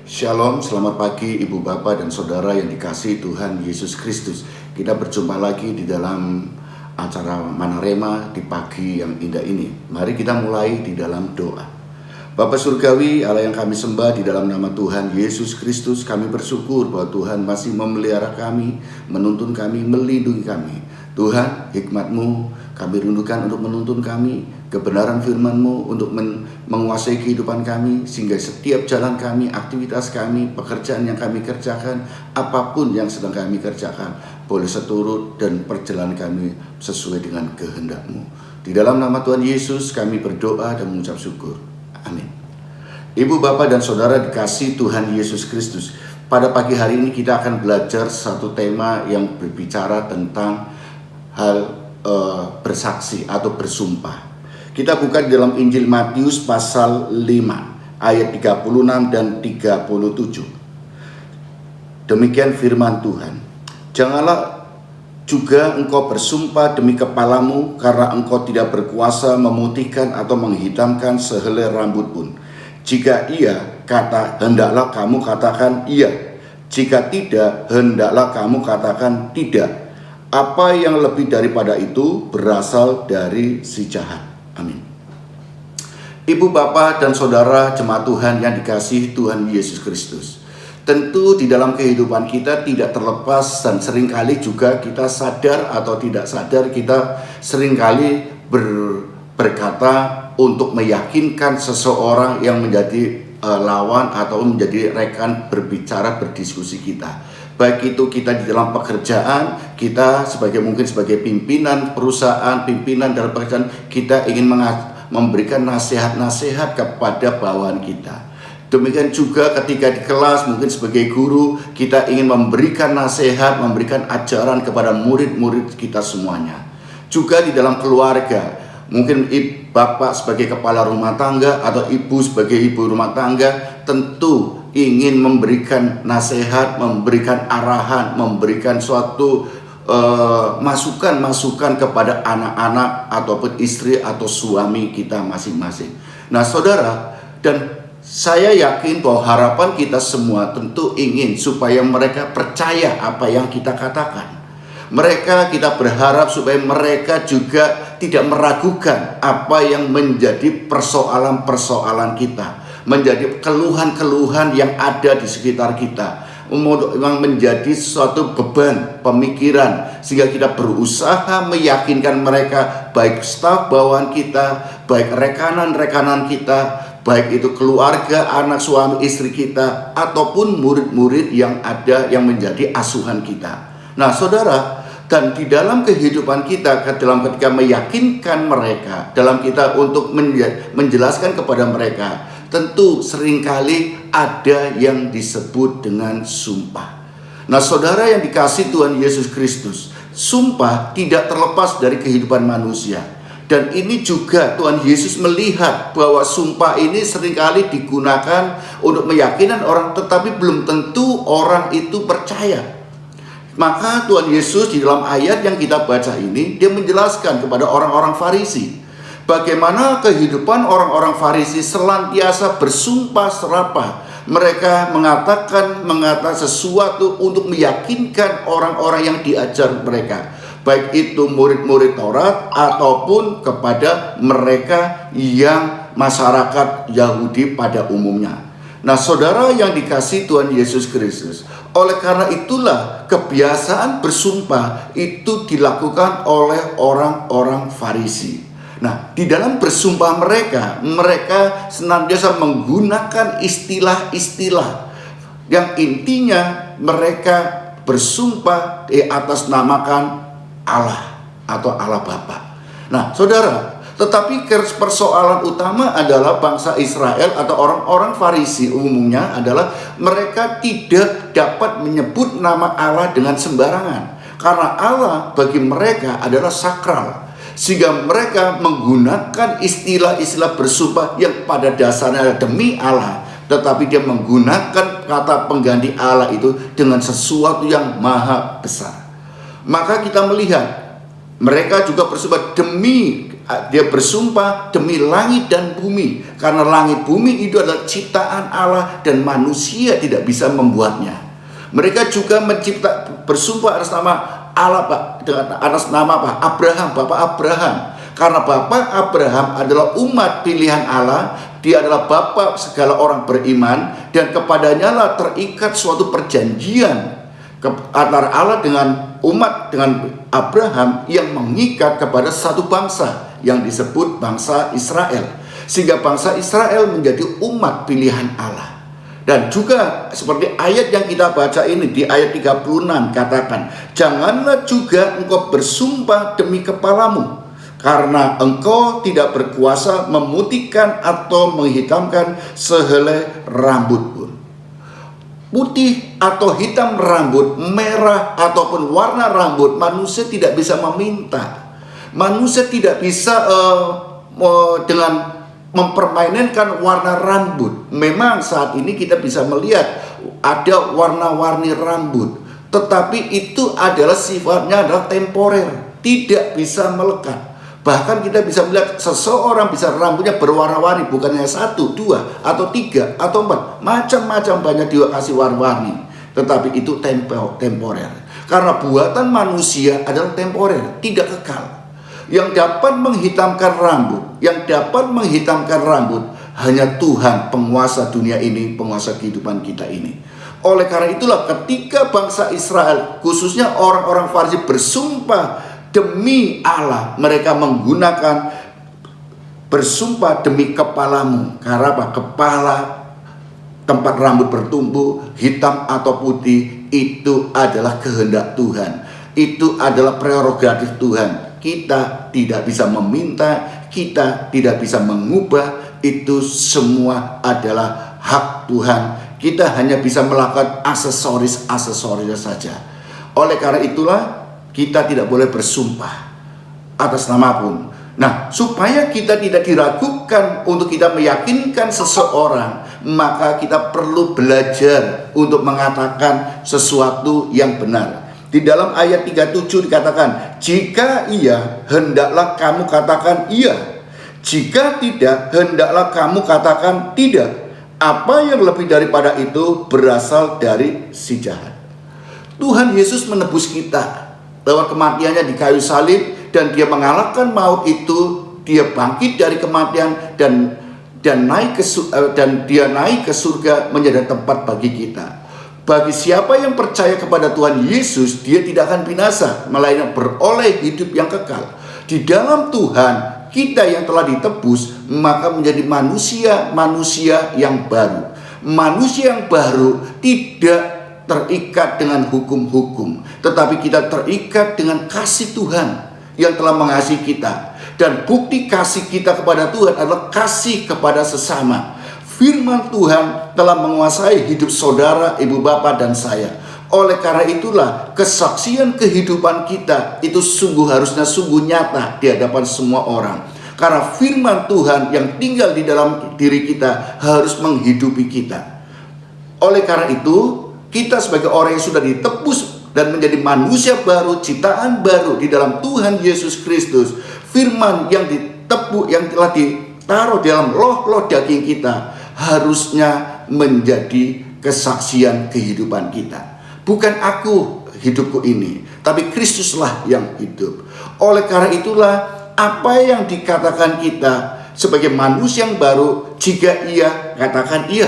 Shalom, selamat pagi Ibu Bapak dan Saudara yang dikasihi Tuhan Yesus Kristus. Kita berjumpa lagi di dalam acara Manarema di pagi yang indah ini. Mari kita mulai di dalam doa. Bapa Surgawi, Allah yang kami sembah, di dalam nama Tuhan Yesus Kristus, kami bersyukur bahwa Tuhan masih memelihara kami, menuntun kami, melindungi kami. Tuhan, hikmat-Mu kami rindukan untuk menuntun kami, kebenaran firman-Mu untuk menguasai kehidupan kami, sehingga setiap jalan kami, aktivitas kami, pekerjaan yang kami kerjakan, apapun yang sedang kami kerjakan, boleh seturut dan perjalanan kami sesuai dengan kehendak-Mu. Di dalam nama Tuhan Yesus kami berdoa dan mengucap syukur. Amin. Ibu, Bapak, dan Saudara dikasihi Tuhan Yesus Kristus. Pada pagi hari ini kita akan belajar satu tema yang berbicara tentang hal bersaksi atau bersumpah. Kita buka di dalam Injil Matius pasal 5 ayat 36 dan 37. Demikian firman Tuhan. Janganlah juga engkau bersumpah demi kepalamu, karena engkau tidak berkuasa memutihkan atau menghitamkan sehelai rambut pun. Jika iya, hendaklah kamu katakan iya. Jika tidak, hendaklah kamu katakan tidak. Apa yang lebih daripada itu berasal dari si jahat. Amin. Ibu, Bapak, dan Saudara jemaat Tuhan yang dikasihi Tuhan Yesus Kristus. Tentu di dalam kehidupan kita tidak terlepas, dan seringkali juga kita sadar atau tidak sadar, kita seringkali berkata untuk meyakinkan seseorang yang menjadi lawan atau menjadi rekan berbicara, berdiskusi kita. Baik itu kita di dalam pekerjaan, kita mungkin sebagai pimpinan perusahaan, pimpinan dalam pekerjaan, kita ingin memberikan nasihat-nasihat kepada bawahan kita. Demikian juga ketika di kelas, mungkin sebagai guru, kita ingin memberikan nasihat, memberikan ajaran kepada murid-murid kita semuanya. Juga di dalam keluarga, mungkin bapak sebagai kepala rumah tangga atau ibu sebagai ibu rumah tangga, tentu ingin memberikan nasihat, memberikan arahan, memberikan suatu masukan-masukan kepada anak-anak ataupun istri atau suami kita masing-masing. Nah, saudara, dan saya yakin bahwa harapan kita semua tentu ingin supaya mereka percaya apa yang kita katakan. Kita berharap supaya mereka juga tidak meragukan apa yang menjadi persoalan-persoalan kita, menjadi keluhan-keluhan yang ada di sekitar kita, memang menjadi suatu beban pemikiran, sehingga kita berusaha meyakinkan mereka, baik staf bawahan kita, baik rekanan-rekanan kita, baik itu keluarga, anak, suami, istri kita, ataupun murid-murid yang ada yang menjadi asuhan kita. Nah, saudara, dan di dalam kehidupan kita, dalam ketika meyakinkan mereka, dalam kita untuk menjelaskan kepada mereka, tentu seringkali ada yang disebut dengan sumpah. Nah, saudara yang dikasihi Tuhan Yesus Kristus, sumpah tidak terlepas dari kehidupan manusia. Dan ini juga Tuhan Yesus melihat bahwa sumpah ini seringkali digunakan untuk meyakinkan orang, tetapi belum tentu orang itu percaya. Maka Tuhan Yesus di dalam ayat yang kita baca ini, dia menjelaskan kepada orang-orang Farisi bagaimana kehidupan orang-orang Farisi senantiasa bersumpah serapah. Mereka mengatakan sesuatu untuk meyakinkan orang-orang yang diajar mereka, baik itu murid-murid Taurat ataupun kepada mereka yang masyarakat Yahudi pada umumnya. Nah, saudara yang dikasihi Tuhan Yesus Kristus, oleh karena itulah kebiasaan bersumpah itu dilakukan oleh orang-orang Farisi. Nah, di dalam bersumpah mereka senantiasa menggunakan istilah-istilah yang intinya mereka bersumpah di atas namakan Allah atau Allah Bapa. Nah, saudara, tetapi persoalan utama adalah bangsa Israel atau orang-orang Farisi umumnya adalah mereka tidak dapat menyebut nama Allah dengan sembarangan, karena Allah bagi mereka adalah sakral. Sehingga mereka menggunakan istilah-istilah bersumpah yang pada dasarnya demi Allah, tetapi dia menggunakan kata pengganti Allah itu dengan sesuatu yang maha besar. Maka kita melihat Mereka juga bersumpah dia bersumpah demi langit dan bumi, karena langit bumi itu adalah ciptaan Allah dan manusia tidak bisa membuatnya. Mereka juga bersumpah atas nama Allah, atas nama Abraham, Bapak Abraham. Karena Bapak Abraham adalah umat pilihan Allah, dia adalah Bapak segala orang beriman, dan kepadanya lah terikat suatu perjanjian antara Allah dengan umat, dengan Abraham, yang mengikat kepada satu bangsa yang disebut bangsa Israel, sehingga bangsa Israel menjadi umat pilihan Allah. Dan juga seperti ayat yang kita baca ini di ayat 36 katakan, janganlah juga engkau bersumpah demi kepalamu, karena engkau tidak berkuasa memutihkan atau menghitamkan sehelai rambut pun. Putih atau hitam rambut, merah ataupun warna rambut, manusia tidak bisa meminta. Manusia tidak bisa dengan mempermainkan warna rambut. Memang saat ini kita bisa melihat ada warna-warni rambut, tetapi itu adalah sifatnya adalah temporer, tidak bisa melekat. Bahkan kita bisa melihat seseorang bisa rambutnya berwarna-warni, bukan hanya 1, 2, atau 3, atau 4, macam-macam banyak dia kasih warna-warni. Tetapi itu temporer, karena buatan manusia adalah temporer, tidak kekal. Yang dapat menghitamkan rambut, hanya Tuhan, penguasa dunia ini, penguasa kehidupan kita ini. Oleh karena itulah ketika bangsa Israel, khususnya orang-orang Farisi, bersumpah demi Allah, mereka menggunakan bersumpah demi kepalamu. Karena apa? Kepala, tempat rambut bertumbuh, hitam atau putih, itu adalah kehendak Tuhan. Itu adalah prerogatif Tuhan. Kita tidak bisa meminta, kita tidak bisa mengubah, itu semua adalah hak Tuhan. Kita hanya bisa melakukan aksesorisnya saja. Oleh karena itulah kita tidak boleh bersumpah atas nama pun. Nah, supaya kita tidak diragukan untuk kita meyakinkan seseorang, maka kita perlu belajar untuk mengatakan sesuatu yang benar. Di dalam ayat 37 dikatakan, jika iya, hendaklah kamu katakan iya. Jika tidak, hendaklah kamu katakan tidak. Apa yang lebih daripada itu berasal dari si jahat. Tuhan Yesus menebus kita lewat kematiannya di kayu salib, dan dia mengalahkan maut itu. Dia bangkit dari kematian dan dia naik ke surga menjadi tempat bagi kita. Bagi siapa yang percaya kepada Tuhan Yesus, dia tidak akan binasa, melainkan beroleh hidup yang kekal. Di dalam Tuhan, kita yang telah ditebus, maka menjadi manusia yang baru. Manusia yang baru tidak terikat dengan hukum-hukum, tetapi kita terikat dengan kasih Tuhan yang telah mengasihi kita. Dan bukti kasih kita kepada Tuhan adalah kasih kepada sesama. Firman Tuhan telah menguasai hidup saudara, ibu bapak, dan saya. Oleh karena itulah kesaksian kehidupan kita itu harusnya sungguh nyata di hadapan semua orang. Karena firman Tuhan yang tinggal di dalam diri kita harus menghidupi kita. Oleh karena itu, kita sebagai orang yang sudah ditebus dan menjadi manusia baru, ciptaan baru di dalam Tuhan Yesus Kristus, firman yang telah ditaruh dalam loh daging kita, harusnya menjadi kesaksian kehidupan kita. Bukan hidupku ini, tapi Kristuslah yang hidup. Oleh karena itulah apa yang dikatakan kita sebagai manusia yang baru, jika iya, katakan iya.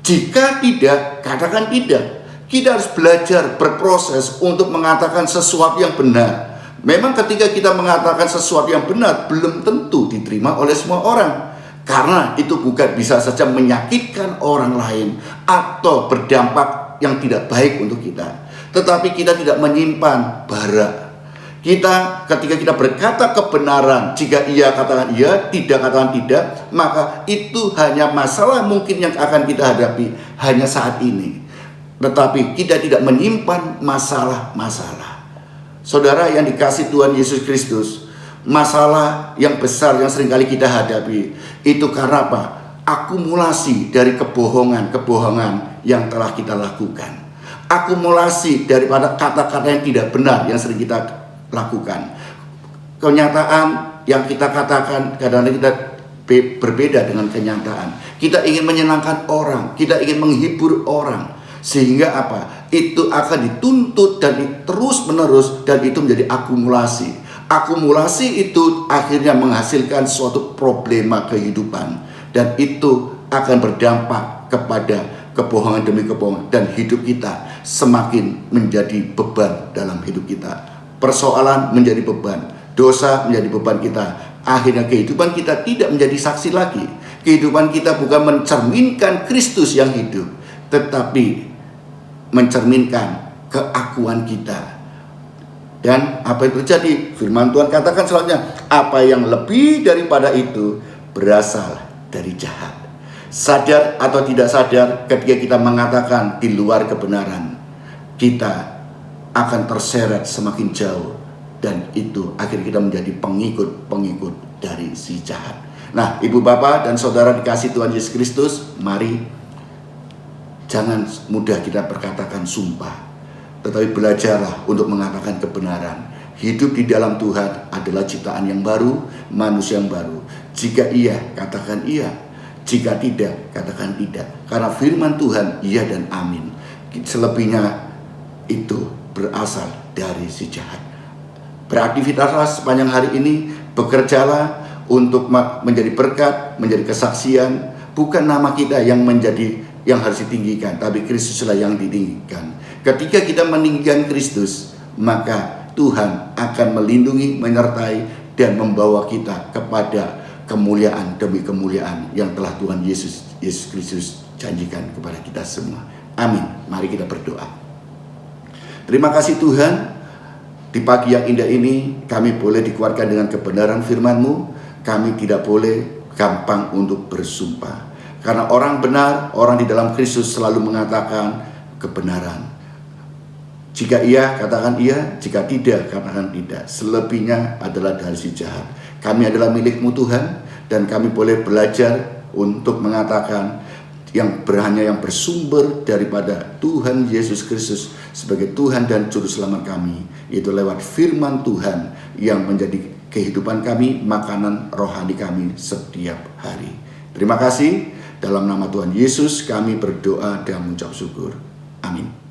Jika tidak, katakan tidak. Kita harus belajar berproses untuk mengatakan sesuatu yang benar. Memang ketika kita mengatakan sesuatu yang benar, belum tentu diterima oleh semua orang. Karena itu bukan bisa saja menyakitkan orang lain atau berdampak yang tidak baik untuk kita. Tetapi kita tidak menyimpan bara. Ketika kita berkata kebenaran, jika iya katakan iya, tidak katakan tidak, maka itu hanya masalah mungkin yang akan kita hadapi hanya saat ini. Tetapi kita tidak menyimpan masalah-masalah. Saudara yang dikasihi Tuhan Yesus Kristus, masalah yang besar yang seringkali kita hadapi itu karena apa? Akumulasi dari kebohongan yang telah kita lakukan. Akumulasi daripada kata-kata yang tidak benar yang sering kita lakukan. kenyataan yang kita katakan kadang-kadang kita berbeda dengan kenyataan. Kita ingin menyenangkan orang, kita ingin menghibur orang, sehingga apa? Itu akan dituntut dan terus menerus, dan itu menjadi akumulasi. Akumulasi itu akhirnya menghasilkan suatu problema kehidupan, dan itu akan berdampak kepada kebohongan demi kebohongan, dan hidup kita semakin menjadi beban dalam hidup kita. Persoalan menjadi beban, dosa menjadi beban kita. Akhirnya kehidupan kita tidak menjadi saksi lagi. Kehidupan kita bukan mencerminkan Kristus yang hidup, tetapi mencerminkan keakuan kita. Dan apa yang terjadi? Firman Tuhan katakan selanjutnya, apa yang lebih daripada itu berasal dari jahat. Sadar atau tidak sadar, ketika kita mengatakan di luar kebenaran, kita akan terseret semakin jauh, dan itu akhirnya kita menjadi pengikut-pengikut dari si jahat. Nah, ibu bapak dan saudara dikasih Tuhan Yesus Kristus, mari jangan mudah kita berkatakan sumpah, tetapi belajarlah untuk mengatakan kebenaran. Hidup di dalam Tuhan adalah ciptaan yang baru, manusia yang baru. Jika iya, katakan iya. Jika tidak, katakan tidak. Karena firman Tuhan iya dan amin. Selebihnya itu berasal dari si jahat. Beraktivitaslah sepanjang hari ini, bekerjalah untuk menjadi berkat, menjadi kesaksian. Bukan nama kita yang harus ditinggikan, tapi Kristuslah yang ditinggikan. Ketika kita meninggikan Kristus, maka Tuhan akan melindungi, menyertai, dan membawa kita kepada kemuliaan demi kemuliaan yang telah Tuhan Yesus Kristus janjikan kepada kita semua. Amin. Mari kita berdoa. Terima kasih Tuhan, di pagi yang indah ini kami boleh dikuatkan dengan kebenaran firman-Mu. Kami tidak boleh gampang untuk bersumpah, karena orang benar, orang di dalam Kristus selalu mengatakan kebenaran. Jika iya, katakan iya. Jika tidak, katakan tidak. Selebihnya adalah dari si jahat. Kami adalah milik-Mu Tuhan, dan kami boleh belajar untuk mengatakan hanya yang bersumber daripada Tuhan Yesus Kristus sebagai Tuhan dan Juru Selamat kami. Itu lewat firman Tuhan yang menjadi kehidupan kami, makanan rohani kami setiap hari. Terima kasih. Dalam nama Tuhan Yesus kami berdoa dan mengucap syukur. Amin.